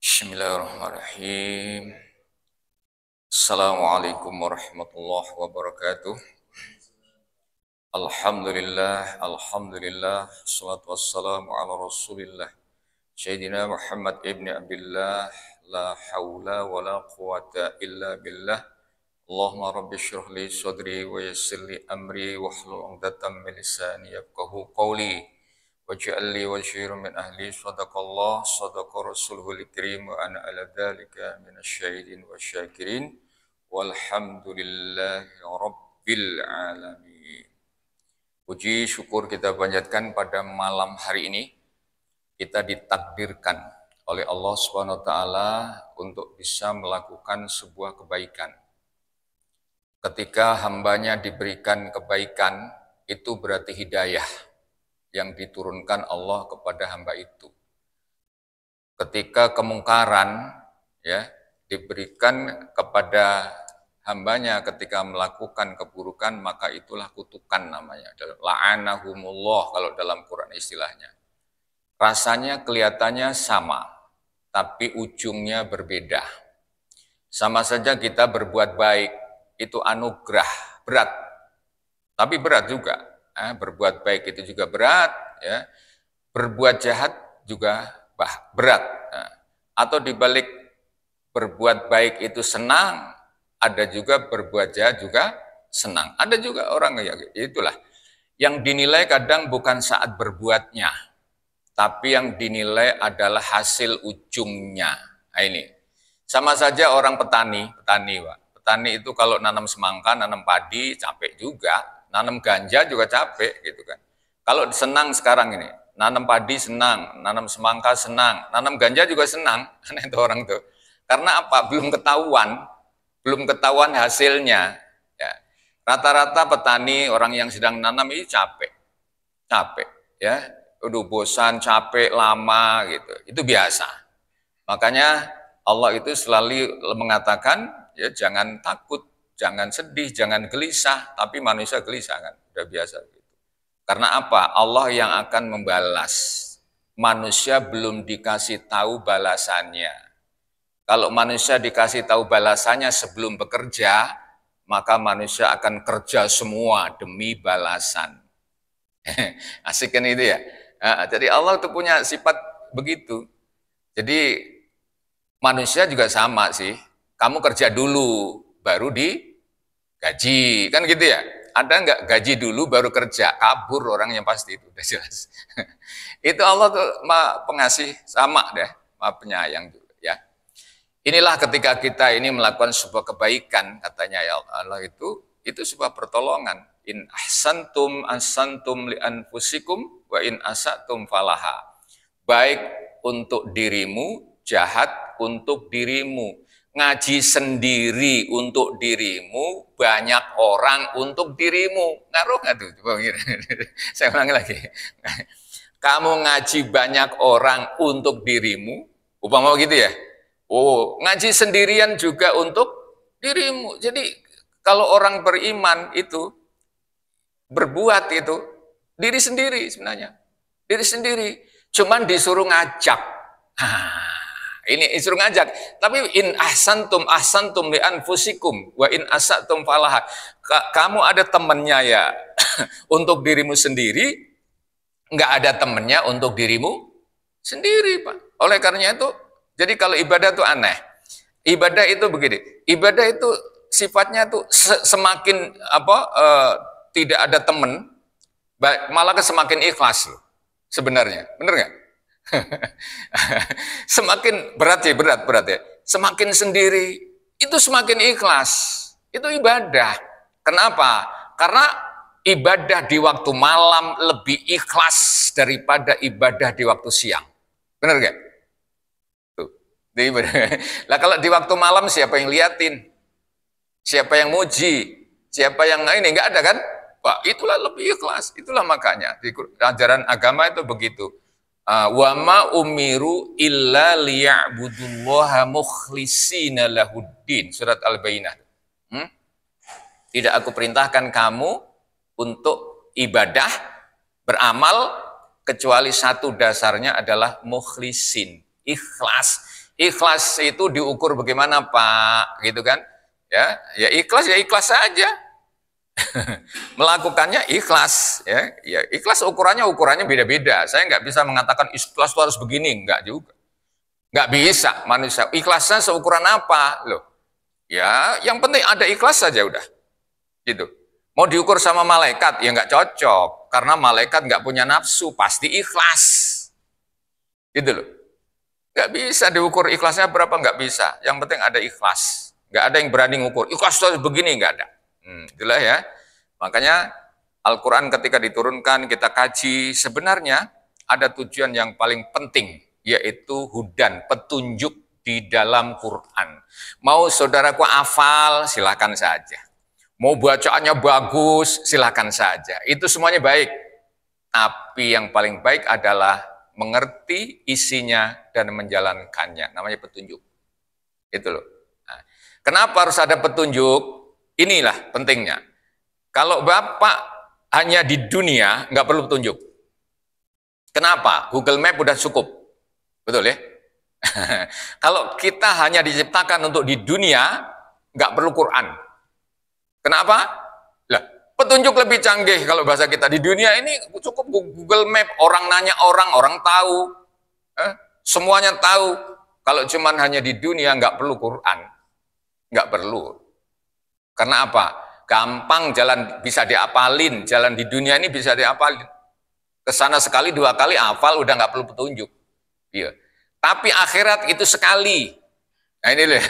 Bismillahirrahmanirrahim. Assalamualaikum warahmatullahi wabarakatuh. Alhamdulillah, salatu wassalamu ala rasulillah. Sayyidina Muhammad ibn Abdullah, la hawla wa la quwata illa billah. Allahumma rabbi syrah li sadri wa yassir li amri wa hlul 'uqdatam min lisani yafqahu qawli. Waj'al li wazhiran min ahli sadaqallah sadaqa rasuluhul karim wa ana ala dzalika minasyahidin wasyakirin walhamdulillahi rabbil alamin. Puji syukur kita panjatkan pada malam hari ini. Kita ditakdirkan oleh Allah Subhanahu wa taala untuk bisa melakukan sebuah kebaikan. Ketika hambanya diberikan kebaikan, itu berarti hidayah yang diturunkan Allah kepada hamba itu. Ketika kemungkaran ya diberikan kepada hambanya ketika melakukan keburukan, maka itulah kutukan namanya. La'anahumullah kalau dalam Quran istilahnya. Rasanya kelihatannya sama, tapi ujungnya berbeda. Sama saja kita berbuat baik, itu anugerah, berat. Tapi berat juga. Berbuat baik itu juga berat, ya. Berbuat jahat juga berat. Atau dibalik berbuat baik itu senang, ada juga berbuat jahat juga senang. Ada juga orang yang itulah. Yang dinilai kadang bukan saat berbuatnya, tapi yang dinilai adalah hasil ujungnya. Nah, ini sama saja orang petani, Pak. Petani itu kalau nanam semangka, nanam padi capek juga. Nanam ganja juga capek gitu kan. Kalau senang sekarang ini, nanam padi senang, nanam semangka senang, nanam ganja juga senang, itu orang tuh. Karena apa? Belum ketahuan hasilnya. Ya. Rata-rata petani orang yang sedang nanam ini capek, ya. Udah bosan, capek, lama gitu. Itu biasa. Makanya Allah itu selalu mengatakan, ya jangan takut. Jangan sedih, jangan gelisah, tapi manusia gelisah kan, udah biasa gitu. Karena apa? Allah yang akan membalas. Manusia belum dikasih tahu balasannya. Kalau manusia dikasih tahu balasannya sebelum bekerja, maka manusia akan kerja semua demi balasan. Asik kan itu ya? Nah, jadi Allah itu punya sifat begitu. Jadi manusia juga sama sih. Kamu kerja dulu, baru gaji, kan gitu ya? Ada nggak gaji dulu baru kerja? Kabur orang yang pasti itu, udah jelas. Itu Allah tuh pengasih sama deh, penyayang juga ya. Inilah ketika kita ini melakukan sebuah kebaikan, katanya ya Allah itu sebuah pertolongan. In ahsantum li anfusikum wa in asatum falaha. Baik untuk dirimu, jahat untuk dirimu. Ngaji sendiri untuk dirimu, banyak orang untuk dirimu. Ngaruh nggak tuh? Saya ulangi lagi. Kamu ngaji banyak orang untuk dirimu, umpama gitu ya. Oh, ngaji sendirian juga untuk dirimu. Jadi kalau orang beriman itu berbuat itu diri sendiri sebenarnya. Diri sendiri. Cuman disuruh ngajak. Ini disuruh ngajak. Tapi in ahsantum li anfusikum wa in asatum falaha. Kamu ada temennya ya untuk dirimu sendiri, nggak ada temennya untuk dirimu sendiri, Pak. Oleh karenanya itu, jadi kalau ibadah itu aneh. Ibadah itu begini. Ibadah itu sifatnya tuh semakin tidak ada temen, malah semakin ikhlas loh. Sebenarnya, bener nggak? Semakin berat ya. Semakin sendiri, itu semakin ikhlas. Itu ibadah. Kenapa? Karena ibadah di waktu malam lebih ikhlas daripada ibadah di waktu siang. Bener nggak? Tuh. Lah kalau di waktu malam siapa yang liatin? Siapa yang muji? Siapa yang ini? Nggak ada kan? Wah, itulah lebih ikhlas. Itulah makanya di ajaran agama itu begitu. Wa ma umiru illa liya'budullaha mukhlishina lahuddin. Surat Al-Bayyinah. Tidak aku perintahkan kamu untuk ibadah, beramal, kecuali satu dasarnya adalah mukhlisin, ikhlas. Ikhlas itu diukur bagaimana, Pak? Gitu kan? Ya ikhlas saja. Melakukannya ikhlas, ya ikhlas ukurannya beda-beda. Saya nggak bisa mengatakan ikhlas itu harus begini, nggak juga. Nggak bisa manusia. Ikhlasnya seukuran apa? Loh. Ya, yang penting ada ikhlas saja udah. Gitu. Mau diukur sama malaikat, ya nggak cocok. Karena malaikat nggak punya nafsu, pasti ikhlas. Gitu loh. Nggak bisa diukur ikhlasnya berapa, nggak bisa. Yang penting ada ikhlas. Nggak ada yang berani ngukur. Ikhlas itu begini, nggak ada. Itulah ya. Makanya Al-Quran ketika diturunkan, kita kaji, sebenarnya ada tujuan yang paling penting, yaitu hudan, petunjuk di dalam Quran. Mau saudaraku hafal, silakan saja. Mau bacaannya bagus, silakan saja. Itu semuanya baik. Tapi yang paling baik adalah mengerti isinya dan menjalankannya. Namanya petunjuk. Itu loh. Nah, kenapa harus ada petunjuk? Inilah pentingnya. Kalau Bapak hanya di dunia, nggak perlu petunjuk. Kenapa? Google Map udah cukup. Betul ya? Kalau kita hanya diciptakan untuk di dunia, nggak perlu Quran. Kenapa? Lah, petunjuk lebih canggih kalau bahasa kita. Di dunia ini cukup Google Map, orang nanya orang tahu. Semuanya tahu. Kalau cuman hanya di dunia, nggak perlu Quran. Nggak perlu. Karena apa? Gampang, jalan bisa diapalin. Jalan di dunia ini bisa diapalin. Kesana sekali, 2 kali, hafal, udah nggak perlu petunjuk. Iya. Tapi akhirat itu sekali. Nah ini loh,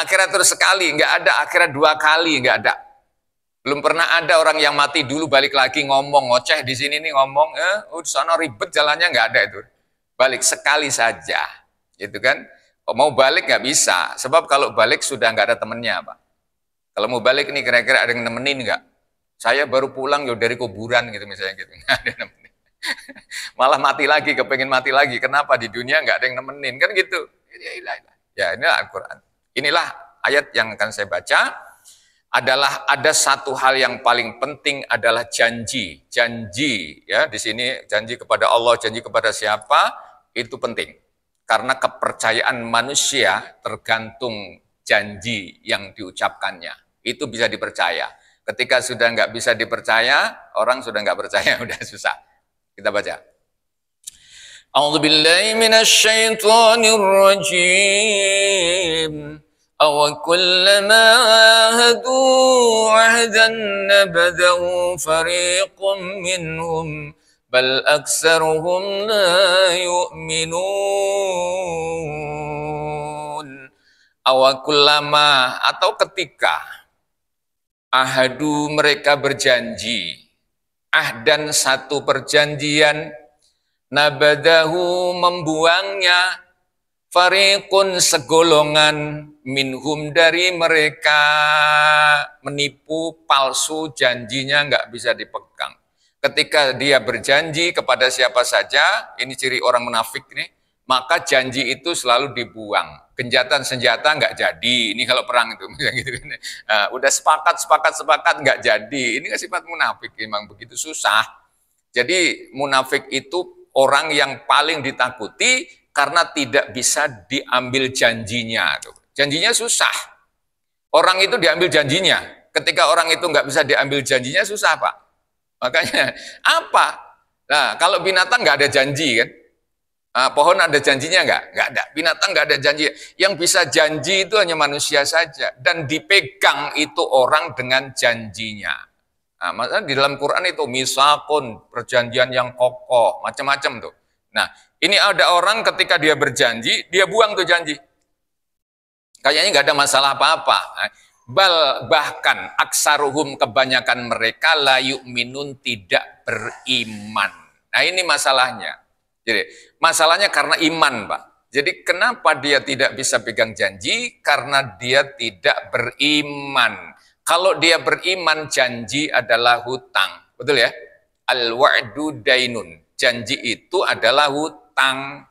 akhirat terus sekali, nggak ada akhirat 2 kali, nggak ada. Belum pernah ada orang yang mati dulu balik lagi ngomong, ngoceh di sini nih ngomong, sana ribet jalannya, nggak ada itu. Balik sekali saja, gitu kan? Mau balik nggak bisa, sebab kalau balik sudah nggak ada temennya, Pak. Kalau mau balik nih kira-kira ada yang nemenin nggak? Saya baru pulang dari kuburan gitu misalnya gitu, nggak ada nemenin. Malah mati lagi, kepengen mati lagi. Kenapa? Di dunia nggak ada yang nemenin, kan gitu. Ya inilah Al-Quran. Inilah ayat yang akan saya baca. Adalah ada satu hal yang paling penting adalah janji. Janji ya di sini janji kepada Allah, janji kepada siapa itu penting. Karena kepercayaan manusia tergantung janji yang diucapkannya. Itu bisa dipercaya. Ketika sudah nggak bisa dipercaya, orang sudah nggak percaya, udah susah. Kita baca. A'udzubillahi minasyaitonir rajim. أَوَكُلَّمَا عَاهَدُوا عَهْدًا نَبَذَهُ فَرِيقٌ مِّنْهُمْ بَلْ أَكْثَرُهُمْ لَا يُؤْمِنُونَ. أَوَكُلَّمَا atau ketika ahadu mereka berjanji, ahdan satu perjanjian, nabadahu membuangnya, fariqun segolongan minhum dari mereka, menipu, palsu, janjinya nggak bisa dipegang. Ketika dia berjanji kepada siapa saja, ini ciri orang munafik nih, maka janji itu selalu dibuang. Genjatan senjata nggak jadi, ini kalau perang itu, gitu. Nah, udah sepakat nggak jadi, ini kan sifat munafik, memang begitu susah. Jadi munafik itu orang yang paling ditakuti karena tidak bisa diambil janjinya. Janjinya susah. Orang itu diambil janjinya. Ketika orang itu nggak bisa diambil janjinya, susah, Pak. Makanya, apa? Nah, kalau binatang nggak ada janji, kan? Pohon ada janjinya nggak? Nggak ada. Binatang nggak ada janji. Yang bisa janji itu hanya manusia saja. Dan dipegang itu orang dengan janjinya. Nah, maksudnya di dalam Quran itu, misakun, perjanjian yang kokoh, macam-macam tuh. Nah, ini ada orang ketika dia berjanji, dia buang tuh janji. Kayaknya nggak ada masalah apa-apa. Bahkan aksaruhum kebanyakan mereka la yu'minun tidak beriman. Nah ini masalahnya. Jadi masalahnya karena iman, Pak. Jadi kenapa dia tidak bisa pegang janji? Karena dia tidak beriman. Kalau dia beriman, janji adalah hutang. Betul ya? Al-wa'du dainun. Janji itu adalah hutang.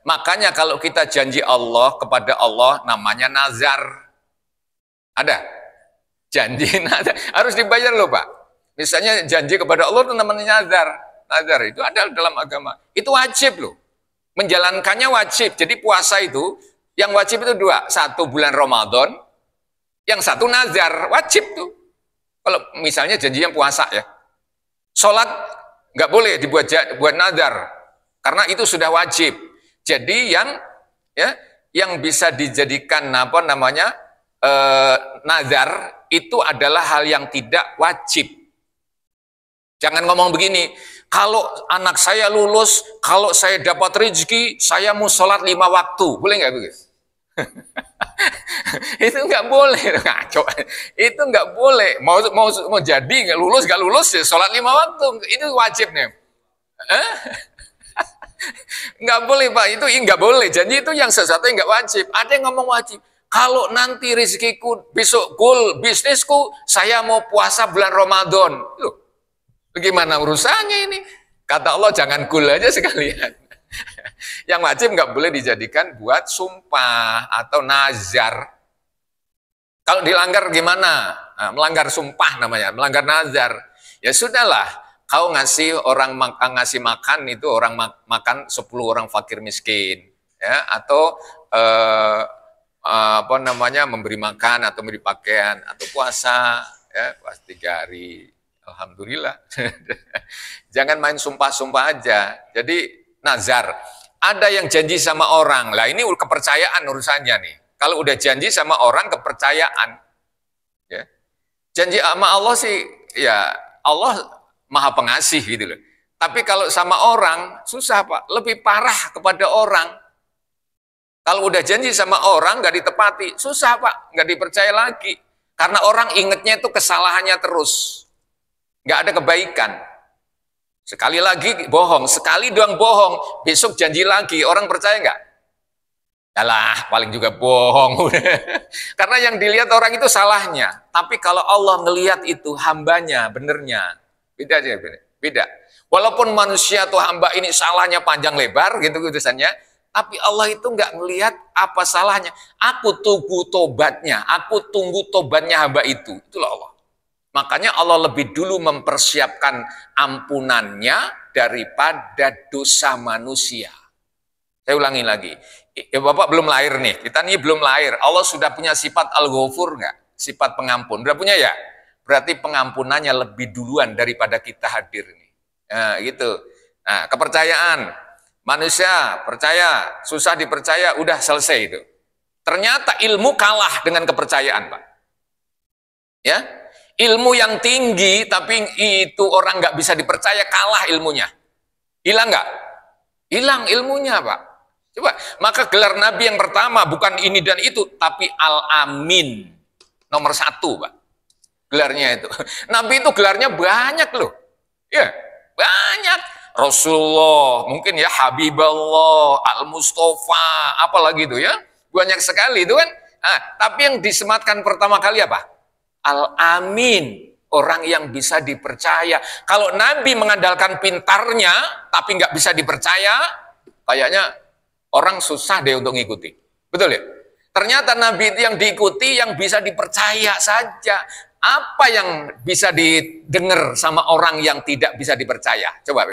Makanya kalau kita janji Allah kepada Allah namanya nazar. Ada? Janji nazar. Harus dibayar loh, Pak. Misalnya janji kepada Allah itu namanya nazar. Nazar itu ada dalam agama. Itu wajib loh. Menjalankannya wajib. Jadi puasa itu Yang wajib itu dua, satu bulan Ramadan, yang satu nazar, wajib tuh. Kalau misalnya janjinya puasa ya, sholat nggak boleh buat nazar, karena itu sudah wajib. Jadi ya yang bisa dijadikan apa namanya nazar itu adalah hal yang tidak wajib. Jangan ngomong begini, kalau anak saya lulus, kalau saya dapat rezeki, saya mau sholat 5 waktu. Boleh nggak begitu? Itu nggak boleh, ngaco. Itu nggak boleh. Mau jadi nggak lulus ya sholat 5 waktu. Itu wajib nih. Nggak boleh Pak, itu nggak boleh. Jadi itu yang sesuatu yang nggak wajib. Ada yang ngomong wajib. Kalau nanti rezekiku besok goal bisnisku, saya mau puasa bulan Ramadan. Loh, bagaimana urusannya ini? Kata Allah jangan goal aja sekalian. Yang wajib nggak boleh dijadikan buat sumpah atau nazar. Kalau dilanggar gimana? Nah, melanggar sumpah namanya, melanggar nazar. Ya sudahlah, kau ngasih makan itu orang makan 10 orang fakir miskin, ya atau apa namanya memberi makan atau memberi pakaian atau puasa, ya puasa 3 hari. Alhamdulillah. Jangan main sumpah-sumpah aja. Jadi nazar. Ada yang janji sama orang. Lah ini kepercayaan urusannya nih. Kalau udah janji sama orang kepercayaan. Ya. Janji sama Allah sih ya Allah Maha Pengasih gitu loh. Tapi kalau sama orang susah Pak, lebih parah kepada orang. Kalau udah janji sama orang nggak ditepati, susah Pak, nggak dipercaya lagi. Karena orang ingetnya itu kesalahannya terus. Nggak ada kebaikan. Sekali lagi bohong, sekali doang bohong, besok janji lagi, orang percaya nggak? Yalah, paling juga bohong. Karena yang dilihat orang itu salahnya. Tapi kalau Allah ngelihat itu hambanya, benernya. Beda aja, beda. Walaupun manusia atau hamba ini salahnya panjang lebar, gitu urusannya, tapi Allah itu nggak ngelihat apa salahnya. Aku tunggu tobatnya, aku tunggu tobatnya hamba itu. Itulah Allah. Makanya Allah lebih dulu mempersiapkan ampunannya daripada dosa manusia. Saya ulangi lagi. Ya Bapak belum lahir nih. Kita nih belum lahir. Allah sudah punya sifat Al-Ghafur nggak? Sifat pengampun. Udah punya ya? Berarti pengampunannya lebih duluan daripada kita hadir nih. Nah, gitu. Nah, kepercayaan. Manusia percaya, susah dipercaya, udah selesai itu. Ternyata ilmu kalah dengan kepercayaan, Pak. Ya, ilmu yang tinggi tapi itu orang nggak bisa dipercaya, kalah ilmunya. Hilang nggak? Hilang ilmunya Pak. Coba, maka gelar Nabi yang pertama bukan ini dan itu, tapi Al-Amin. Nomor 1 Pak. Gelarnya itu. Nabi itu gelarnya banyak loh. Ya, banyak. Rasulullah, mungkin ya Habiballah, Al-Mustafa, apalagi itu ya. Banyak sekali itu kan. Nah, tapi yang disematkan pertama kali apa? Al-Amin, orang yang bisa dipercaya. Kalau Nabi mengandalkan pintarnya, tapi nggak bisa dipercaya, kayaknya orang susah deh untuk ngikuti. Betul ya? Ternyata Nabi itu yang diikuti, yang bisa dipercaya saja. Apa yang bisa didengar sama orang yang tidak bisa dipercaya? Coba,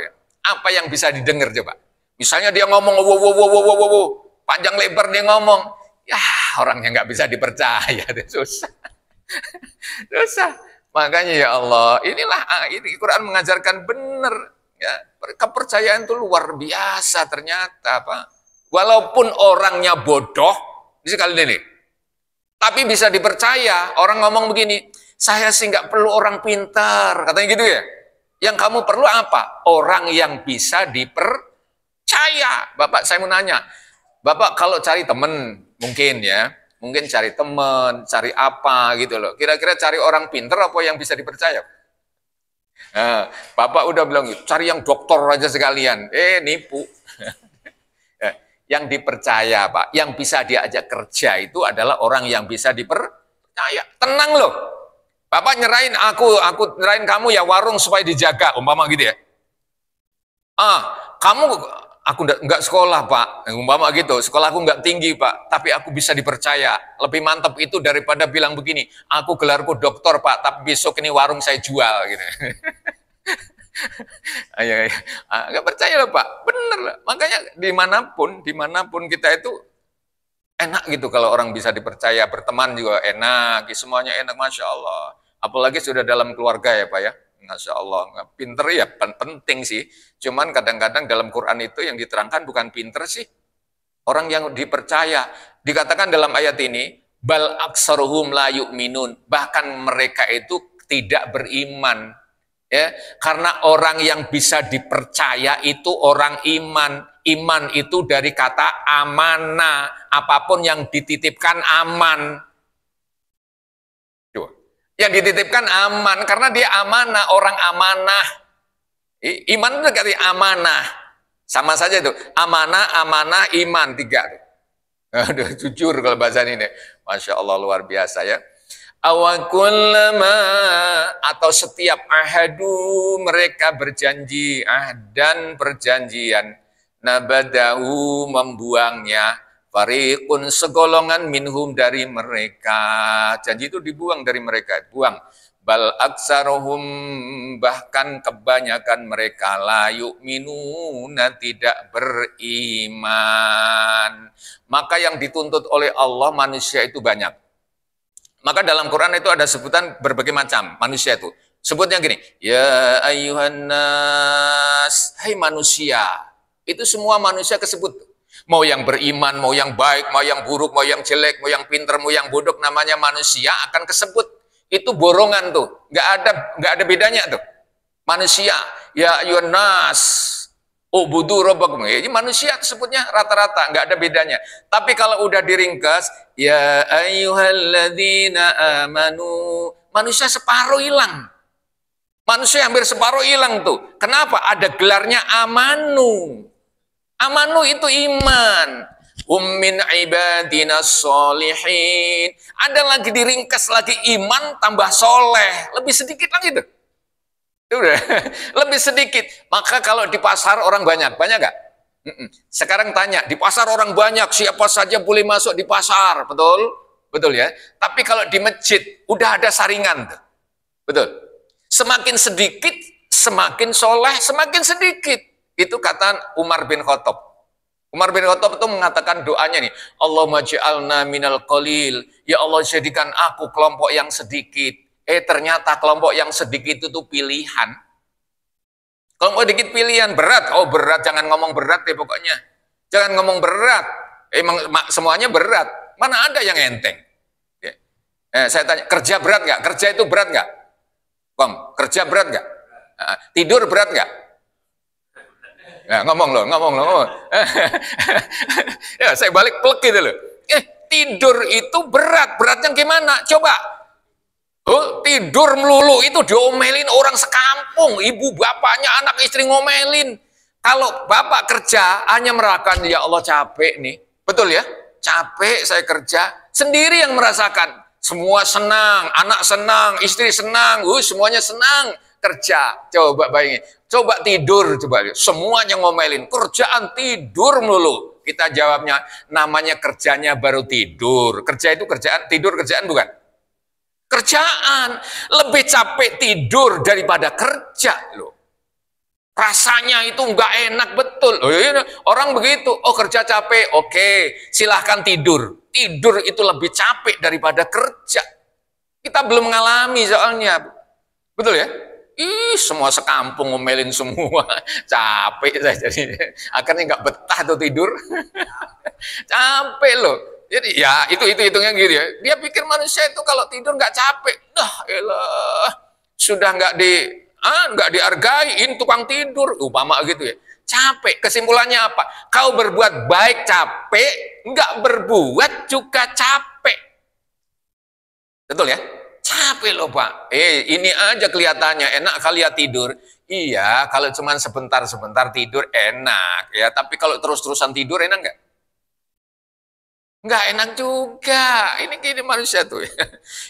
apa yang bisa didengar coba? Misalnya dia ngomong, wow, panjang lebar dia ngomong, ya orangnya nggak bisa dipercaya, susah. Dosa. Makanya ya Allah, inilah ini Quran mengajarkan benar ya. Kepercayaan itu luar biasa ternyata, Pak. Walaupun orangnya bodoh, sekali ini. Tapi bisa dipercaya. Orang ngomong begini, saya sih nggak perlu orang pintar, katanya gitu ya. Yang kamu perlu apa? Orang yang bisa dipercaya. Bapak, saya mau nanya. Bapak kalau cari temen, mungkin ya, mungkin cari teman, cari apa gitu loh. Kira-kira cari orang pinter apa yang bisa dipercaya? Nah, Bapak udah bilang, cari yang dokter aja sekalian. Nipu. Yang dipercaya Pak, yang bisa diajak kerja itu adalah orang yang bisa dipercaya. Tenang loh. Bapak nyerahin aku nyerahin kamu ya warung supaya dijaga, umpama gitu ya. Kamu aku nggak sekolah Pak, umpama gitu, sekolah aku nggak tinggi Pak, tapi aku bisa dipercaya. Lebih mantap itu daripada bilang begini, aku gelarku dokter Pak, tapi besok ini warung saya jual gitu. Ayo, nggak percaya loh Pak, bener lah. Makanya dimanapun kita itu Enak gitu kalau orang bisa dipercaya, berteman juga enak, semuanya enak, Masya Allah. Apalagi sudah dalam keluarga ya Pak ya. Masya Allah, pinter ya penting sih. Cuman kadang-kadang dalam Quran itu yang diterangkan bukan pinter sih. Orang yang dipercaya. Dikatakan dalam ayat ini, bal aksaruhum la yu'minun. Bahkan mereka itu tidak beriman. Ya, karena orang yang bisa dipercaya itu orang iman. Iman itu dari kata amanah. Apapun yang dititipkan aman. Yang dititipkan aman karena dia amanah, orang amanah. Iman itu berarti amanah. Sama saja itu. Amanah, amanah, iman, tiga. Aduh, jujur kalau bahasa ini. Masya Allah luar biasa ya. Awakullama atau setiap ahadu mereka berjanji dan perjanjian nabadahu membuangnya fariqun segolongan minhum dari mereka. Janji itu dibuang dari mereka, buang. Bal aksarohum bahkan kebanyakan mereka la yu'minuna tidak beriman. Maka yang dituntut oleh Allah manusia itu banyak. Maka dalam Quran itu ada sebutan berbagai macam manusia itu. Sebutnya gini, ya ayyuhan nas, hai manusia. Itu semua manusia kesebut. Mau yang beriman, mau yang baik, mau yang buruk, mau yang jelek, mau yang pinter, mau yang bodoh, namanya manusia akan kesebut. Itu borongan tuh, nggak ada bedanya tuh. Manusia, ya ayyuhan nas, ubudu rabbakum. Ini manusia sebutnya rata-rata, nggak ada bedanya. Tapi kalau udah diringkas, ya ayyuhalladzina amanu, manusia separuh hilang. Manusia hampir separuh hilang tuh. Kenapa? Ada gelarnya amanu. Amanu itu iman. Min ibadina sholihin. Ada lagi diringkas lagi iman tambah soleh. Lebih sedikit lagi tuh. Udah, lebih sedikit. Maka kalau di pasar orang banyak nggak? Sekarang tanya, di pasar orang banyak, siapa saja boleh masuk di pasar, betul? Betul ya. Tapi kalau di masjid udah ada saringan, tuh. Betul. Semakin sedikit, semakin soleh, semakin sedikit. Itu kata Umar bin Khattab. Umar bin Khattab itu mengatakan doanya nih, Allahumma ja'alna minal qalil. Ya Allah jadikan aku kelompok yang sedikit. Ternyata kelompok yang sedikit itu pilihan. Kelompok sedikit pilihan, berat. Oh berat, jangan ngomong berat deh pokoknya. Jangan ngomong berat. Emang semuanya berat. Mana ada yang enteng? Saya tanya, kerja berat nggak? Kerja itu berat nggak? Bang, kerja berat nggak? Tidur berat nggak? Nah, ngomong loh. Ya, saya balik plek gitu loh. Tidur itu berat. Beratnya gimana? Coba. Tidur melulu itu diomelin orang sekampung, ibu bapaknya, anak istri ngomelin. Kalau bapak kerja hanya merasakan, ya Allah capek nih, betul ya? Capek saya kerja, sendiri yang merasakan. Semua senang, anak senang, istri senang, semuanya senang kerja. Coba bayangin, coba tidur, coba semuanya ngomelin, kerjaan tidur melulu. Kita jawabnya, namanya kerjanya baru tidur. Kerja itu kerjaan, tidur kerjaan bukan? Kerjaan, lebih capek tidur daripada kerja loh. Rasanya itu nggak enak betul. Orang begitu, kerja capek, oke, silahkan tidur. Tidur itu lebih capek daripada kerja. Kita belum mengalami soalnya. Betul ya? Semua sekampung ngomelin semua. Capek saya jadi. Akhirnya nggak betah tuh tidur. Capek loh. Jadi ya itu hitungnya gitu ya. Dia pikir manusia itu kalau tidur nggak capek. Elah, sudah nggak dihargain tukang tidur, umpama gitu ya. Capek. Kesimpulannya apa? Kau berbuat baik capek, nggak berbuat juga capek. Betul ya? Capek loh Pak. Ini aja kelihatannya enak kali ya tidur. Iya, kalau cuma sebentar-sebentar tidur enak ya. Tapi kalau terus-terusan tidur enak nggak? Nggak enak juga. Ini gini manusia tuh.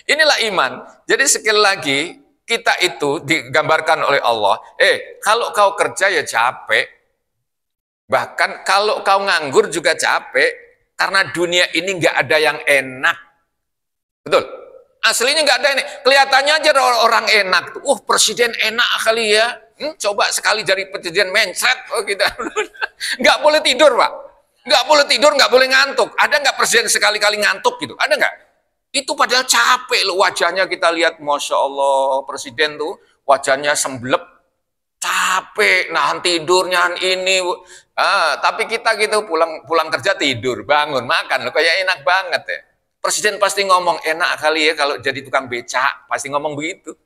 Inilah iman. Jadi sekali lagi, kita itu digambarkan oleh Allah. Kalau kau kerja ya capek. Bahkan kalau kau nganggur juga capek. Karena dunia ini nggak ada yang enak. Betul? Aslinya nggak ada ini. Kelihatannya aja orang enak. Presiden enak kali ya. Coba sekali jadi presiden mencret. Kita nggak boleh tidur Pak. Nggak boleh tidur, nggak boleh ngantuk. Ada nggak presiden sekali-kali ngantuk gitu? Ada nggak? Itu padahal capek loh wajahnya, kita lihat, Masya Allah, presiden tuh wajahnya semblep, capek, nahan tidurnya ini. Tapi kita gitu pulang kerja tidur, bangun, makan, loh kayak enak banget ya. Presiden pasti ngomong, enak kali ya kalau jadi tukang becak, pasti ngomong begitu.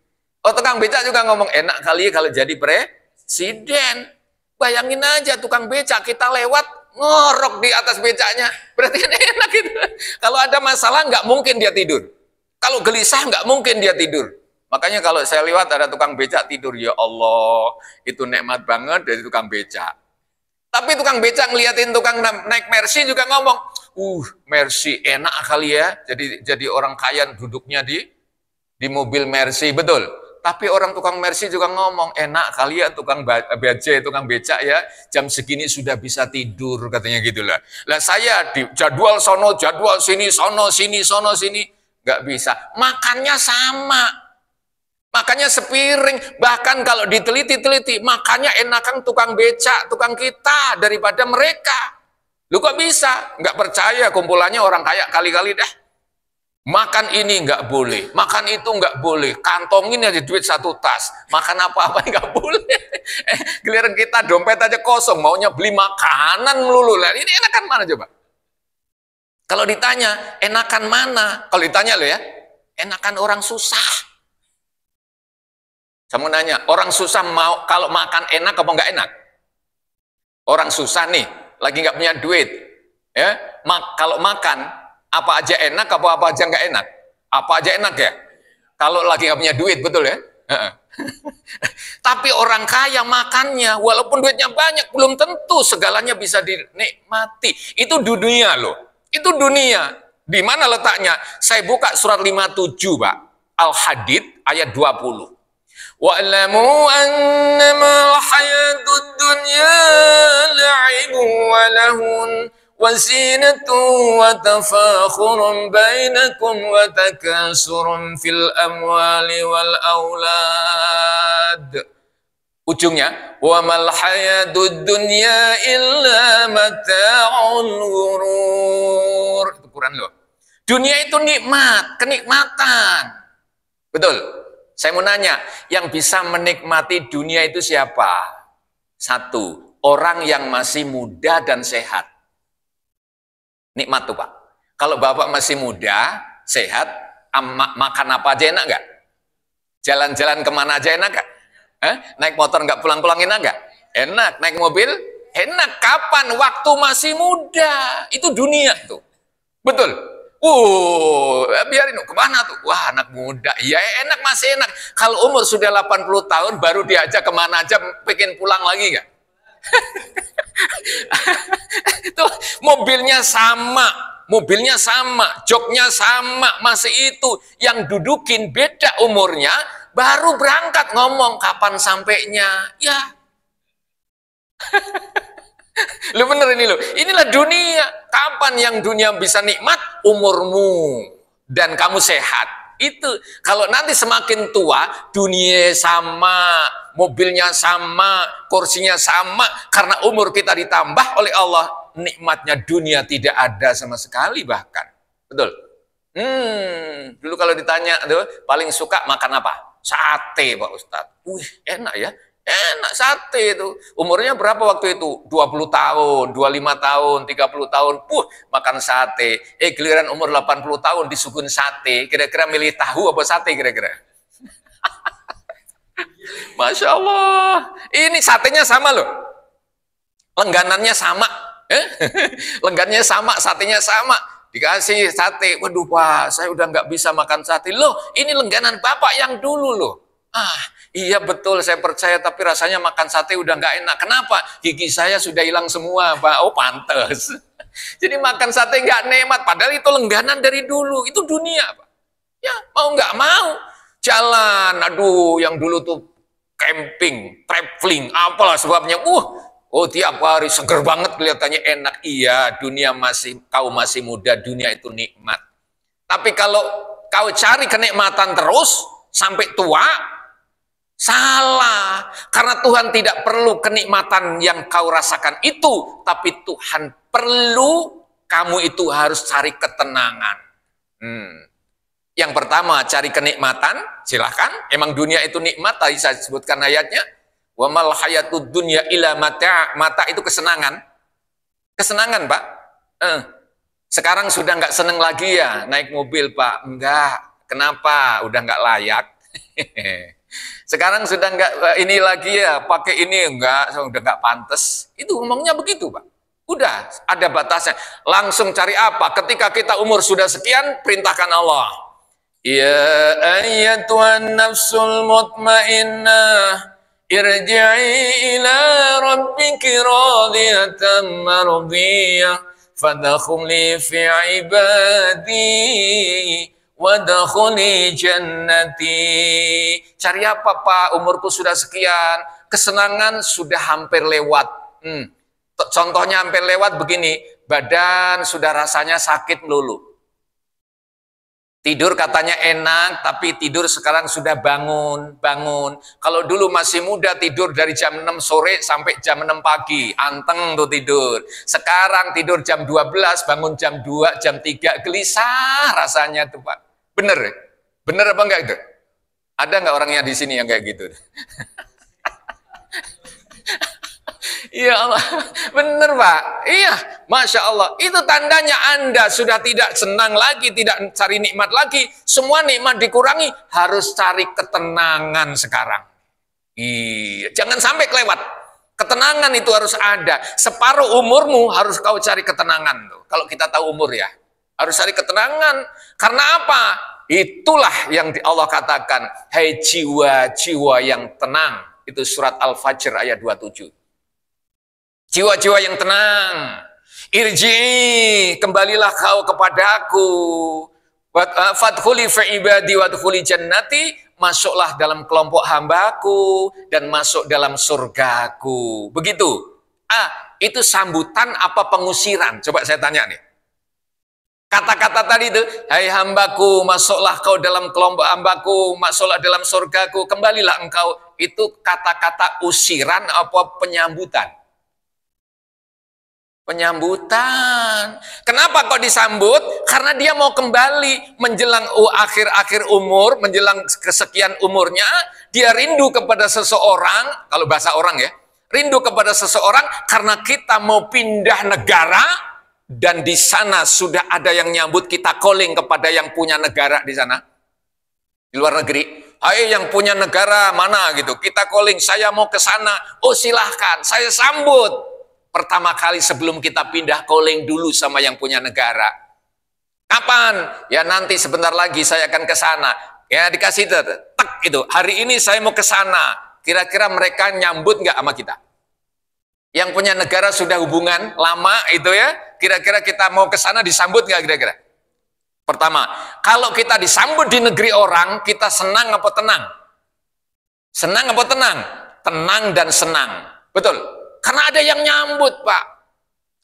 Oh, tukang becak juga ngomong, enak kali ya kalau jadi presiden. Bayangin aja tukang becak, kita lewat, ngorok di atas becaknya, berarti kan enak gitu. Kalau ada masalah nggak mungkin dia tidur. Kalau gelisah nggak mungkin dia tidur. Makanya kalau saya lewat ada tukang becak tidur, ya Allah, itu nikmat banget dari tukang becak. Tapi tukang becak ngeliatin tukang naik Mercy juga ngomong, Mercy enak kali ya, jadi orang kaya duduknya di mobil Mercy, betul. Tapi orang tukang Mercy juga ngomong, enak kali ya tukang becak ya, jam segini sudah bisa tidur, katanya gitu lah. Lah saya di jadwal sono, jadwal sini, sono sini, nggak bisa. Makannya sama, makannya sepiring. Bahkan kalau diteliti, makannya enakan tukang becak, tukang kita daripada mereka. Lu kok bisa? Nggak percaya, kumpulannya orang kaya kali-kali dah. Makan ini nggak boleh, makan itu nggak boleh, kantongin aja duit 1 tas, makan apa-apa nggak boleh. Giliran kita dompet aja kosong, maunya beli makanan melulu. Lah ini enakan mana coba? Kalau ditanya enakan mana? Kalau ditanya lo ya, enakan orang susah. Saya mau nanya, orang susah mau kalau makan enak apa nggak enak? Orang susah nih, lagi nggak punya duit, ya, kalau makan apa aja enak, apa aja nggak enak? Apa aja enak ya? Kalau lagi nggak punya duit, betul ya? Tapi orang kaya makannya, walaupun duitnya banyak, belum tentu segalanya bisa dinikmati. Itu dunia loh. Itu dunia. Di mana letaknya? Saya buka surat 57, Pak. Al-Hadid ayat 20. Wa'lamu annama al-hayatud dunya la'ibu wa lahun وزينة وتفاخر بينكم وتكاثر في الأموال والأولاد. Ujungnya, وَمَا الْحَيَاةُ الدُّنْيَا إِلَّا مَتَاعُ الْغُرُورِ. Itu Quran loh. Dunia itu nikmat, kenikmatan. Betul. Saya mau nanya, yang bisa menikmati dunia itu siapa? 1, orang yang masih muda dan sehat. Nikmat tuh Pak. Kalau Bapak masih muda, sehat, makan apa aja enak nggak? Jalan-jalan kemana aja enak nggak? Naik motor nggak pulang-pulang enak nggak? Enak. Naik mobil? Enak. Kapan? Waktu masih muda. Itu dunia tuh. Betul. Biarin kemana tuh? Wah, anak muda. Ya enak, masih enak. Kalau umur sudah 80 tahun, baru diajak kemana aja, pengen pulang lagi nggak? Tuh, mobilnya sama, joknya sama, masih itu. Yang dudukin beda umurnya, baru berangkat ngomong kapan sampainya. Ya. Lu bener ini lo. Inilah dunia. Kapan yang dunia bisa nikmat? Umurmu dan kamu sehat. Itu kalau nanti semakin tua, dunia sama, mobilnya sama, kursinya sama, karena umur kita ditambah oleh Allah, nikmatnya dunia tidak ada sama sekali bahkan. Betul. Dulu kalau ditanya tuh, paling suka makan apa? Sate, Pak Ustadz. Enak ya. Enak sate itu. Umurnya berapa waktu itu? 20 tahun, 25 tahun, 30 tahun. Makan sate. Giliran umur 80 tahun disuguhin sate. Kira-kira milih tahu apa sate kira-kira? Masya Allah. Ini satenya sama loh. Lengganannya sama. Lengganannya sama, satenya sama. Dikasih sate. Waduh Pak, saya udah nggak bisa makan sate. Loh, ini lengganan Bapak yang dulu loh. Iya betul, saya percaya, tapi rasanya makan sate udah nggak enak. Kenapa? Gigi saya sudah hilang semua, Pak. Oh, pantes. Jadi makan sate nggak nikmat, padahal itu lengganan dari dulu. Itu dunia, Pak. Ya, mau nggak mau. Jalan, aduh, yang dulu tuh camping, traveling, apalah sebabnya. Tiap hari seger banget, kelihatannya enak. Iya, dunia kau masih muda, dunia itu nikmat. Tapi kalau kau cari kenikmatan terus, sampai tua, salah. Karena Tuhan tidak perlu kenikmatan yang kau rasakan itu, tapi Tuhan perlu kamu itu harus cari ketenangan. Yang pertama, cari kenikmatan, silahkan. Emang dunia itu nikmat, tadi saya sebutkan ayatnya. Wa mal hayatud dunya illa mata'. Mata itu kesenangan. Kesenangan, Pak. Sekarang sudah nggak seneng lagi ya naik mobil, Pak. Enggak. Kenapa? Udah nggak layak. Sekarang sudah nggak ini lagi ya, pakai ini enggak, udah nggak pantas. Itu ngomongnya begitu, Pak. Udah ada batasnya. Langsung cari apa? Ketika kita umur sudah sekian, perintahkan Allah. Ya ayyatuhan nafsul mutmainnah, irji'i ila rabbiki radiyatan mardiyah, fadkhuli fi ibadi wadkhuli jannati. Cari apa, Pak? Umurku sudah sekian, kesenangan sudah hampir lewat. Contohnya hampir lewat begini, badan sudah rasanya sakit melulu. Tidur katanya enak, tapi tidur sekarang sudah bangun. Kalau dulu masih muda tidur dari jam 6 sore sampai jam 6 pagi, anteng tuh tidur. Sekarang tidur jam 12, bangun jam 2, jam 3, gelisah rasanya tuh, Pak. Bener? Bener apa enggak itu? Ada enggak orangnya di sini yang kayak gitu? Iya Allah, bener Pak. Iya, Masya Allah. Itu tandanya Anda sudah tidak senang lagi, tidak cari nikmat lagi. Semua nikmat dikurangi, harus cari ketenangan sekarang. Iya, jangan sampai kelewat. Ketenangan itu harus ada. Separuh umurmu harus kau cari ketenangan. Tuh. Kalau kita tahu umur ya, harus cari ketenangan. Karena apa? Itulah yang Allah katakan, hai jiwa-jiwa yang tenang. Itu surat Al-Fajr ayat 27. Jiwa-jiwa yang tenang, irji, kembalilah kau kepadaku, fadkhuli fi ibadi wadkhuli jannati, masuklah dalam kelompok hambaku dan masuk dalam surgaku. Begitu. Itu sambutan apa pengusiran? Coba saya tanya nih. Kata-kata tadi itu, hai hambaku, masuklah kau dalam kelompok hambaku, masuklah dalam surgaku, kembalilah engkau. Itu kata-kata usiran apa penyambutan? Penyambutan. Kenapa kok disambut? Karena dia mau kembali menjelang akhir-akhir umur, menjelang kesekian umurnya, dia rindu kepada seseorang, kalau bahasa orang ya, rindu kepada seseorang karena kita mau pindah negara dan di sana sudah ada yang nyambut, kita calling kepada yang punya negara di sana. Di luar negeri, hai yang punya negara mana gitu, kita calling, saya mau ke sana. Oh silahkan, saya sambut. Pertama kali sebelum kita pindah calling dulu sama yang punya negara. Kapan? Ya nanti sebentar lagi saya akan ke sana. Ya dikasih tek itu. Hari ini saya mau ke sana. Kira-kira mereka nyambut nggak sama kita? Yang punya negara sudah hubungan lama itu ya. Kira-kira kita mau ke sana disambut nggak kira-kira? Pertama, kalau kita disambut di negeri orang, kita senang apa tenang? Senang apa tenang? Tenang dan senang. Betul. Karena ada yang nyambut, Pak.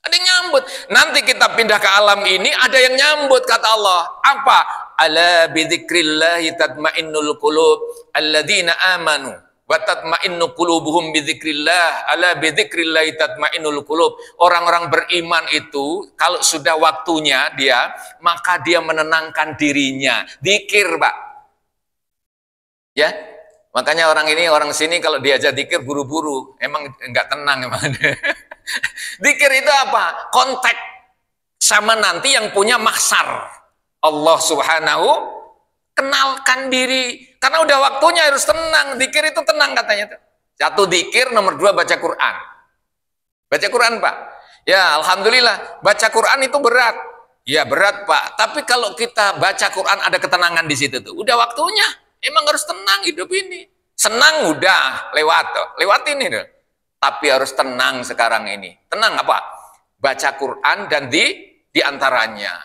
Ada yang nyambut. Nanti kita pindah ke alam ini, ada yang nyambut, kata Allah. Apa? Ala bidzikrillahi tatmainnul qulub. Alladzina amanu wa tatmainnu qulubuhum bidzikrillah. Ala bidzikrillahi tatmainnul qulub. Orang-orang beriman itu, kalau sudah waktunya dia, maka dia menenangkan dirinya. Dzikir, Pak. Ya, makanya orang sini kalau diajak dzikir buru-buru, emang enggak tenang emang. Dzikir itu apa? Kontak sama nanti yang punya mahsyar. Allah Subhanahu, kenalkan diri. Karena udah waktunya harus tenang. Dzikir itu tenang katanya. Satu dzikir, nomor 2 baca Quran. Baca Quran, Pak. Ya, alhamdulillah, baca Quran itu berat. Ya, berat, Pak. Tapi kalau kita baca Quran ada ketenangan di situ tuh. Udah waktunya. Emang harus tenang hidup ini. Senang udah lewat ini tuh. Tapi harus tenang sekarang ini. Tenang apa? Baca Quran dan di antaranya.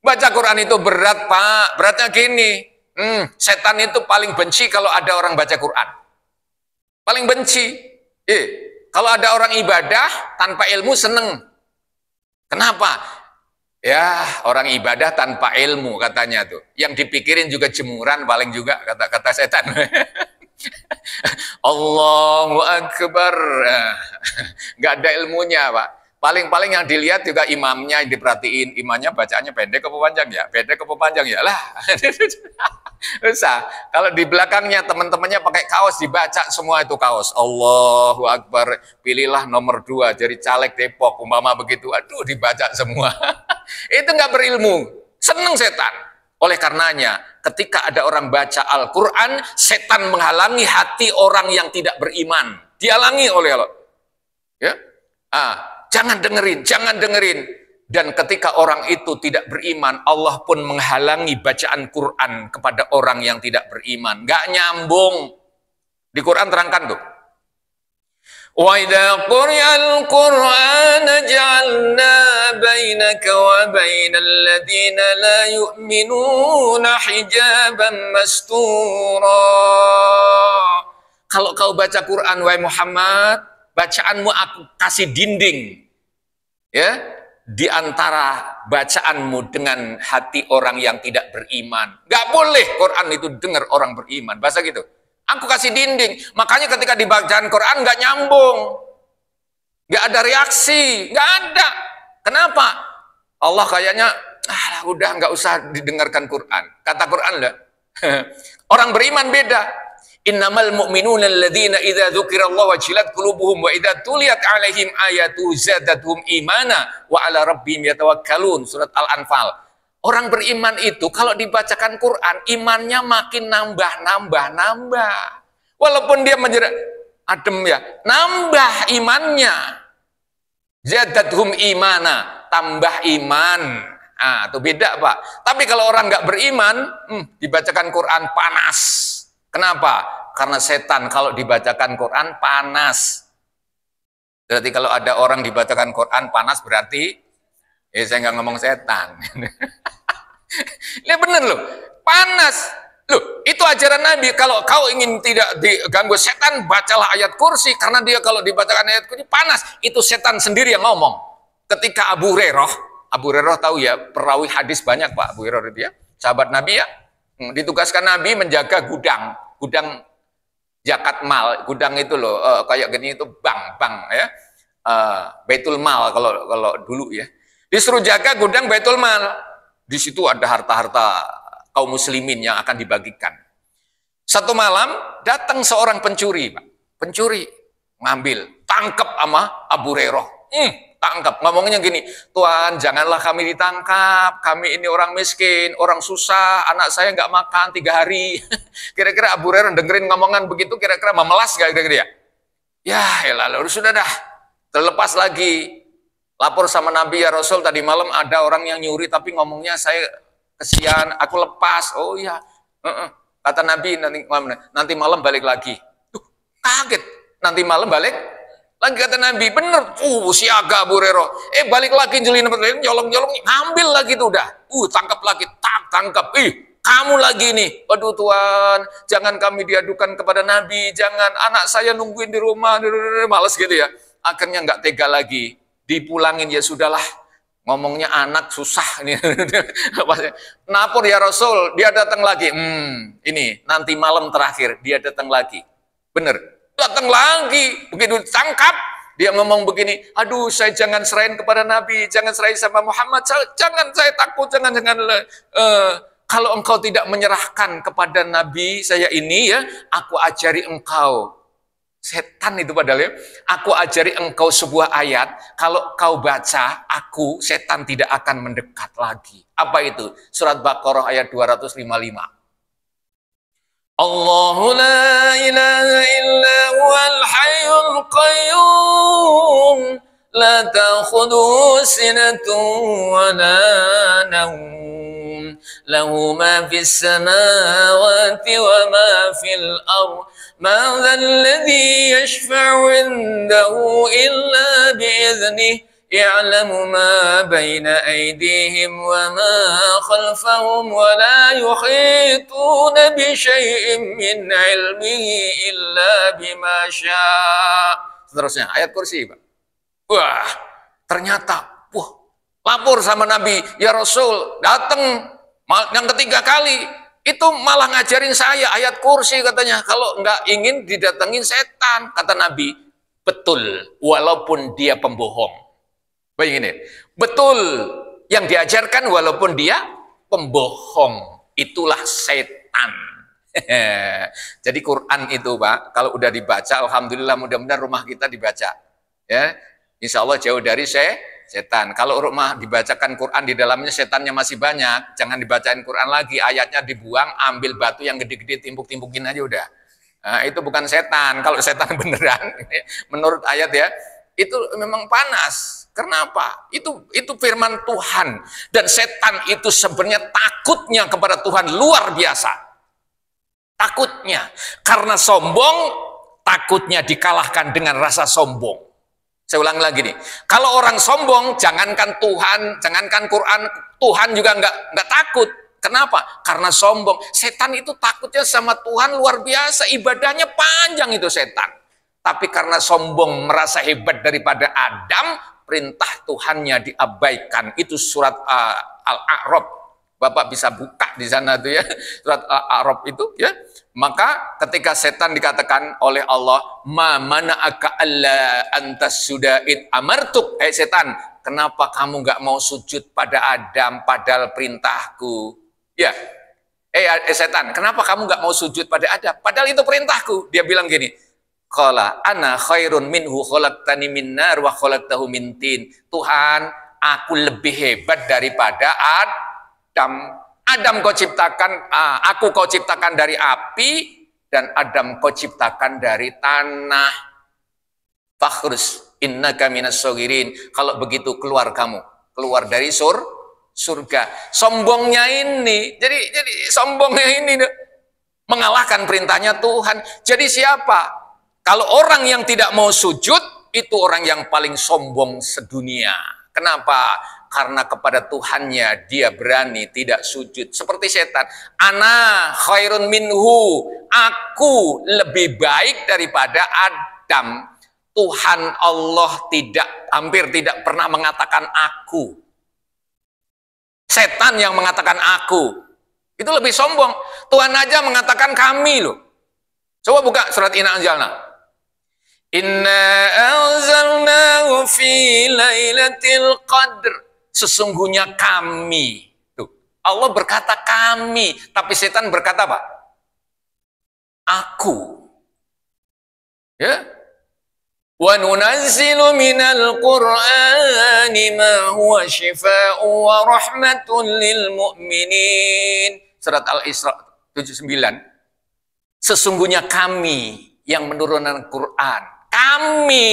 Baca Quran itu berat, Pak. Beratnya gini. Setan itu paling benci kalau ada orang baca Quran. Paling benci. Kalau ada orang ibadah tanpa ilmu seneng. Kenapa? Ya, orang ibadah tanpa ilmu katanya tuh. Yang dipikirin juga jemuran paling juga kata setan. Allahu Akbar. Nggak ada ilmunya, Pak. Paling-paling yang dilihat juga imamnya, yang diperhatiin. Imamnya bacaannya pendek apa panjang ya? Pendek apa panjang ya? Lah. Susah. Kalau di belakangnya teman-temannya pakai kaos, dibaca semua itu kaos. Allahu Akbar. Pilihlah nomor 2 jadi caleg Depok. Umpama begitu. Aduh, dibaca semua. Itu nggak berilmu. Seneng setan. Oleh karenanya, ketika ada orang baca Al-Quran, setan menghalangi hati orang yang tidak beriman. Dihalangi oleh Allah. Ya. Jangan dengerin, jangan dengerin. Dan ketika orang itu tidak beriman, Allah pun menghalangi bacaan Quran kepada orang yang tidak beriman. Gak nyambung. Di Quran terangkan tuh. Wa idza quri'al Qur'an ja'alna bainaka wa bainal ladzina la yu'minuna hijaban mastura. Kalau kau baca Quran, wahai Muhammad, bacaanmu aku kasih dinding, ya, di antara bacaanmu dengan hati orang yang tidak beriman. Gak boleh Quran itu dengar orang beriman, bahasa gitu. Aku kasih dinding. Makanya ketika dibacaan Quran gak nyambung, gak ada reaksi, gak ada. Kenapa? Allah kayaknya udah gak usah didengarkan Quran. Kata Quran lah, orang beriman beda. Innamal mu'minuna alladzina idza dzukirallahu wajilat qulubuhum wa idza tuliyat 'alaihim ayatu zadatuhum imana wa 'ala rabbihim yatawakkalun. Surat Al-Anfal. Orang beriman itu kalau dibacakan Quran, imannya makin nambah. Walaupun dia adem ya, nambah imannya. Zadatuhum imana, tambah iman. Itu beda, Pak. Tapi kalau orang nggak beriman, dibacakan Quran panas. Kenapa? Karena setan kalau dibacakan Quran panas. Berarti kalau ada orang dibacakan Quran panas berarti, saya nggak ngomong setan. Ini bener loh, panas. Loh, itu ajaran Nabi. Kalau kau ingin tidak diganggu setan, bacalah ayat kursi. Karena dia kalau dibacakan ayat kursi panas. Itu setan sendiri yang ngomong. Ketika Abu Hurairah tahu ya, perawi hadis banyak Pak Abu Hurairah itu ya, sahabat Nabi ya. Ditugaskan Nabi menjaga gudang zakat mal. Gudang itu loh, kayak gini itu bank ya, Baitul Mal kalau dulu ya. Disuruh jaga gudang Baitul Mal. Di situ ada harta-harta kaum muslimin yang akan dibagikan. Satu malam datang seorang pencuri, Pak. Pencuri ngambil, tangkap sama Abu Hurairah. Tangkap, ngomongnya gini, Tuhan janganlah kami ditangkap, kami ini orang miskin, orang susah, anak saya nggak makan 3 hari. Kira-kira Abu Hurairah dengerin ngomongan begitu, kira-kira memelas gak kira-kira? Ya lalu sudah dah, terlepas lagi, lapor sama Nabi, ya Rasul tadi malam ada orang yang nyuri tapi ngomongnya saya kesian, aku lepas. Oh iya, kata Nabi nanti malam balik lagi. Tuh, kaget, nanti malam balik lagi kata Nabi, bener, siaga Abu Hurairah. Balik lagi nyolong, ngambil lagi tuh udah. Tangkap lagi, tangkap. Kamu lagi nih. Waduh Tuhan, jangan kami diadukan kepada Nabi, jangan, anak saya nungguin di rumah, males gitu ya. Akhirnya nggak tega lagi, dipulangin, ya sudahlah. Ngomongnya anak susah nih. Napur ya Rasul, dia datang lagi. Ini nanti malam terakhir dia datang lagi. Bener. Datang lagi, begitu tangkap, dia ngomong begini, aduh saya jangan serahin kepada Nabi, jangan serahin sama Muhammad, jangan, saya takut, jangan, kalau engkau tidak menyerahkan kepada Nabi saya ini ya, aku ajari engkau, setan itu padahal ya, aku ajari engkau sebuah ayat, kalau kau baca, aku, setan tidak akan mendekat lagi. Apa itu? Surat Baqarah ayat 255. Allahu la ilaha illa huwal hayyul qayyum la ta'khudhuhu sinatun wa la nawm lahu ma fis samawati wa ma fil ardh ma dhal ladzi yashfa'u 'indahu illa bi'idhnihi يعلم ما بين أيديهم وما خلفهم ولا يحيطون بشيء من علمه إلا بما شاء. Seterusnya ayat kursi, Pak. Wah, ternyata lapor sama Nabi, ya Rasul, datang yang ketiga kali itu malah ngajarin saya ayat kursi katanya. Kalau nggak ingin didatengin setan, kata Nabi. Betul, walaupun dia pembohong. Bayangin, betul yang diajarkan walaupun dia pembohong, itulah setan. Jadi Quran itu Pak, kalau udah dibaca, alhamdulillah mudah-mudahan rumah kita dibaca. Ya, insya Allah jauh dari setan. Kalau rumah dibacakan Quran di dalamnya setannya masih banyak, jangan dibacain Quran lagi, ayatnya dibuang, ambil batu yang gede-gede timpuk-timpukin aja udah. Nah, itu bukan setan. Kalau setan beneran, menurut ayat ya, itu memang panas. Kenapa? Itu firman Tuhan. Dan setan itu sebenarnya takutnya kepada Tuhan luar biasa. Takutnya. Karena sombong, takutnya dikalahkan dengan rasa sombong. Saya ulang lagi nih. Kalau orang sombong, jangankan Tuhan, jangankan Quran, Tuhan juga nggak takut. Kenapa? Karena sombong. Setan itu takutnya sama Tuhan luar biasa. Ibadahnya panjang itu setan. Tapi karena sombong merasa hebat daripada Adam, perintah Tuhannya diabaikan. Itu surat Al-A'raf. Bapak bisa buka di sana tuh ya. Surat Al-A'raf itu ya. Maka ketika setan dikatakan oleh Allah, "Ma mana'aka alla antas suda'id amartuk." Setan, kenapa kamu nggak mau sujud pada Adam padahal perintahku? Ya. Setan, kenapa kamu nggak mau sujud pada Adam padahal itu perintahku? Dia bilang gini, qala ana khairun minhu khalaqtani min nar wa khalaqtahu min tin. Tuhan, aku lebih hebat daripada Adam. Adam kau ciptakan, aku kau ciptakan dari api, dan Adam kau ciptakan dari tanah. Fakhrus innaka minas shogirin. Kalau begitu keluar kamu, keluar dari surga. Sombongnya ini, jadi sombongnya ini mengalahkan perintahnya Tuhan. Jadi siapa? Kalau orang yang tidak mau sujud, itu orang yang paling sombong sedunia. Kenapa? Karena kepada Tuhannya dia berani tidak sujud. Seperti setan. Ana khairun minhu. Aku lebih baik daripada Adam. Tuhan Allah hampir tidak pernah mengatakan aku. Setan yang mengatakan aku. Itu lebih sombong. Tuhan aja mengatakan kami loh. Coba buka surat Inna Anzalna. Inna anzalnahu fi lailatul qadr. Sesungguhnya kami. Tuh, Allah berkata kami, tapi setan berkata apa? Aku. Ya. Wa nunazzilu minal Qur'ani ma huwa shifaa'un wa rahmatun lil mu'minin. Surat Al-Isra 79. Sesungguhnya kami yang menurunkan Quran. Kami,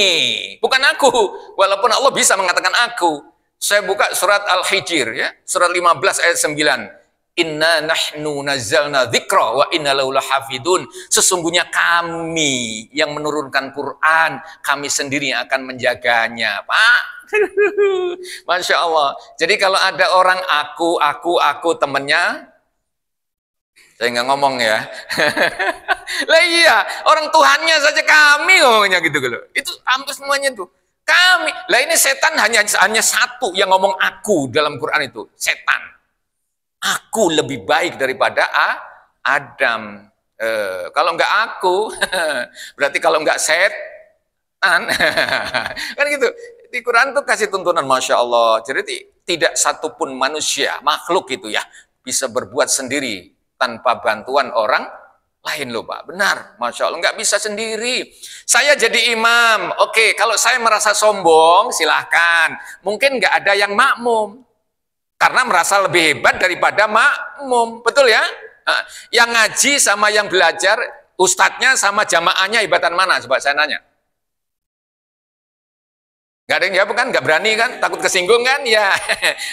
bukan aku. Walaupun Allah bisa mengatakan aku. Saya buka surat Al-Hijr ya, surat 15 ayat 9. Inna nahnu nazzalna dzikra wa inna lahu lahafidun. Sesungguhnya kami yang menurunkan Quran, kami sendiri yang akan menjaganya. Pak. Masya Allah. Jadi kalau ada orang aku temennya, saya nggak ngomong ya. Lah iya, orang Tuhannya saja kami ngomongnya gitu loh. Itu hampir semuanya tuh. Kami. Lah ini setan hanya satu yang ngomong aku dalam Quran itu. Setan. Aku lebih baik daripada Adam. Kalau enggak aku, berarti kalau enggak setan. Kan gitu. Di Quran tuh kasih tuntunan, Masya Allah. Jadi tidak satupun manusia, makhluk itu ya, bisa berbuat sendiri tanpa bantuan orang lain loh Pak, benar, Masya Allah, nggak bisa sendiri. Saya jadi imam, oke, kalau saya merasa sombong, silahkan. Mungkin nggak ada yang makmum, karena merasa lebih hebat daripada makmum, betul ya? Yang ngaji sama yang belajar, ustadznya sama jamaahnya hebatan mana? Coba saya nanya. Gak ada yang jawab kan, gak berani kan, takut kesinggung kan, ya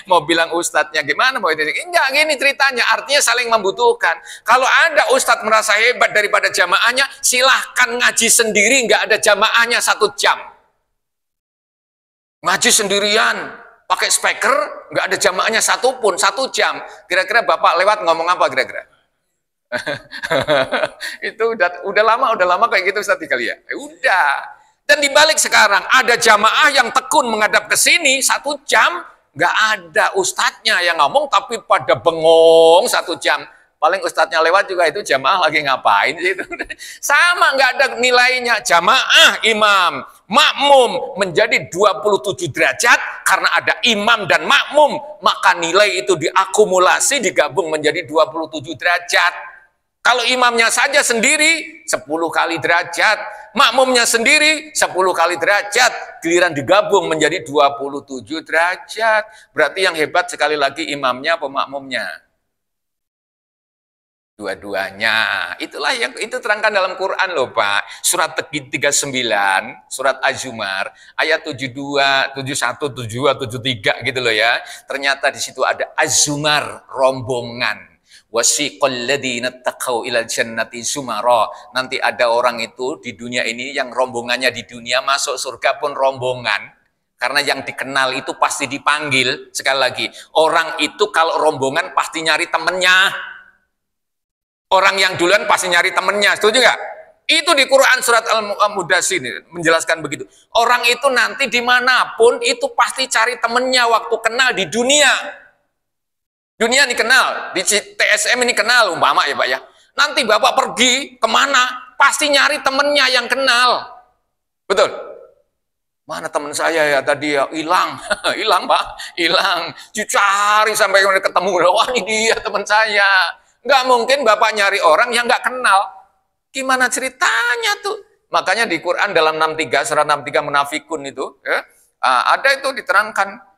mau bilang ustadznya gimana, mau ini, enggak gini ceritanya, artinya saling membutuhkan. Kalau ada ustadz merasa hebat daripada jamaahnya, silahkan ngaji sendiri, nggak ada jamaahnya 1 jam. Ngaji sendirian, pakai speaker, nggak ada jamaahnya satupun, 1 jam. Kira-kira Bapak lewat ngomong apa kira-kira? Itu udah lama kayak gitu Ustaz kali ya? Udah. Dan dibalik sekarang, ada jamaah yang tekun menghadap ke sini 1 jam, nggak ada ustadznya yang ngomong, tapi pada bengong 1 jam. Paling ustadznya lewat juga itu jamaah lagi ngapain sih itu. Sama, nggak ada nilainya. Jamaah imam, makmum menjadi 27 derajat karena ada imam dan makmum. Maka nilai itu diakumulasi, digabung menjadi 27 derajat. Kalau imamnya saja sendiri 10 kali derajat, makmumnya sendiri 10 kali derajat, giliran digabung menjadi 27 derajat. Berarti yang hebat sekali lagi imamnya apa makmumnya? Dua-duanya. Itulah yang itu terangkan dalam Quran loh Pak. Surat 39, surat Az-Zumar, ayat 72, 71, 72, 73 gitu loh ya. Ternyata di situ ada Az-Zumar, rombongan. Wasiqal ladzina taqau ilal jannati zumara. Nanti ada orang itu di dunia ini yang rombongannya di dunia masuk surga pun rombongan. Karena yang dikenal itu pasti dipanggil. Sekali lagi, orang itu kalau rombongan pasti nyari temennya. Orang yang duluan pasti nyari temennya. Setuju nggak? Itu di Quran surat Al-Mudaththir menjelaskan begitu. Orang itu nanti dimanapun itu pasti cari temennya waktu kenal di dunia. Dunia ini kenal, di TSM ini kenal umpama ya Pak ya. Nanti Bapak pergi kemana, pasti nyari temennya yang kenal. Betul? Mana teman saya ya tadi ya, hilang. Hilang Pak, hilang. Dicari sampai ketemu, wah ini dia teman saya. Nggak mungkin Bapak nyari orang yang nggak kenal. Gimana ceritanya tuh? Makanya di Quran dalam 63, surat 63 Munafikun itu, ya, ada itu diterangkan.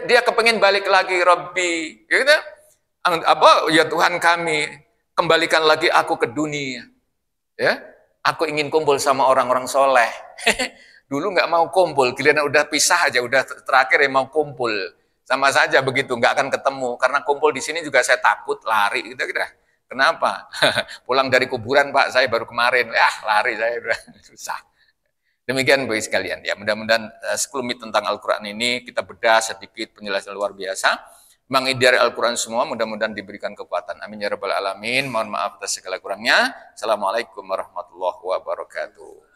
Dia kepengen balik lagi, Rabbi, gitu. Apa ya Tuhan kami, kembalikan lagi aku ke dunia. Ya, aku ingin kumpul sama orang-orang soleh. Dulu nggak mau kumpul, giliran udah pisah aja, udah terakhir yang mau kumpul. Sama saja begitu, nggak akan ketemu. Karena kumpul di sini juga saya takut, lari gitu. Kenapa? Pulang dari kuburan Pak, saya baru kemarin, lari saya udah susah. Demikian bagi sekalian ya, mudah-mudahan sekelumit tentang Al-Quran ini kita bedah sedikit penjelasan luar biasa. Mengidari Al-Quran semua mudah-mudahan diberikan kekuatan. Amin ya rabbal alamin. Mohon maaf atas segala kurangnya. Assalamualaikum warahmatullahi wabarakatuh.